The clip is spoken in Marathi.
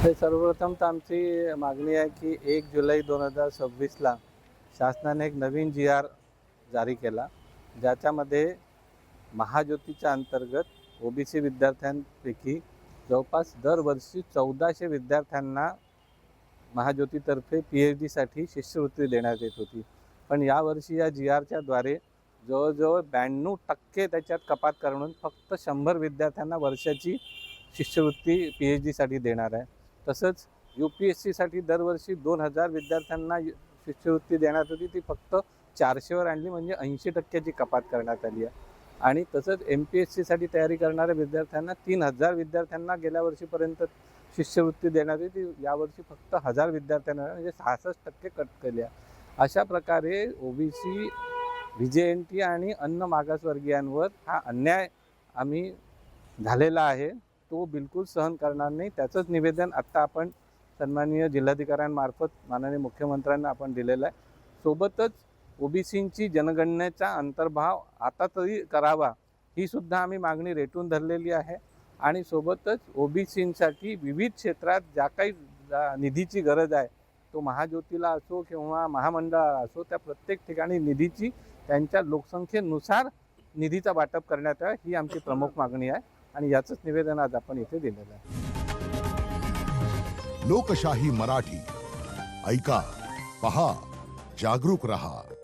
तर सर्वप्रथम तर आमची मागणी आहे की 1 जुलै 2026ला शासनाने एक नवीन जी-आर जारी केला, ज्याच्यामध्ये महाज्योतीच्या अंतर्गत ओबीसी विद्यार्थ्यांपैकी जवळपास दरवर्षी 1400 विद्यार्थ्यांना महाज्योतीतर्फे PhDसाठी शिष्यवृत्ती देण्यात येत होती. पण यावर्षी या जी-आरच्या द्वारे जवळजवळ 92% त्याच्यात कपात करून फक्त 100 विद्यार्थ्यांना वर्षाची शिष्यवृत्ती PhDसाठी देणार आहे. तसंच UPSCसाठी दरवर्षी 2000 विद्यार्थ्यांना शिष्यवृत्ती देण्यात होती, ती फक्त 400वर आणली, म्हणजे 80%ची कपात करण्यात आली आहे. आणि तसंच MPSCसाठी तयारी करणाऱ्या विद्यार्थ्यांना 3000 विद्यार्थ्यांना गेल्या वर्षीपर्यंत शिष्यवृत्ती देण्यात येते, यावर्षी फक्त 1000 विद्यार्थ्यांना, म्हणजे 66% कट केली आहे. अशा प्रकारे OBC, VJNT आणि अन्य मागासवर्गीयांवर हा अन्याय आम्ही झालेला आहे, तो बिलकुल सहन करणार नाही. त्याचंच निवेदन आत्ता आपण सन्माननीय जिल्हाधिकाऱ्यांमार्फत माननीय मुख्यमंत्र्यांना आपण दिलेलं आहे. सोबतच OBCंची जनगणनेचा अंतर्भाव आता तरी करावा, ही सुद्धा आम्ही मागणी रेटून धरलेली आहे. आणि सोबतच OBCंसाठी विविध क्षेत्रात ज्या काही निधीची गरज आहे, तो महाज्योतीला असो किंवा महामंडळाला असो, त्या प्रत्येक ठिकाणी निधीची त्यांच्या लोकसंख्येनुसार निधीचा वाटप करण्यात यावा, ही आमची प्रमुख मागणी आहे. आणि याचंच निवेदन आज आपण इथे दिलेलं आहे. लोकशाही मराठी ऐका, पहा, जागरूक रहा.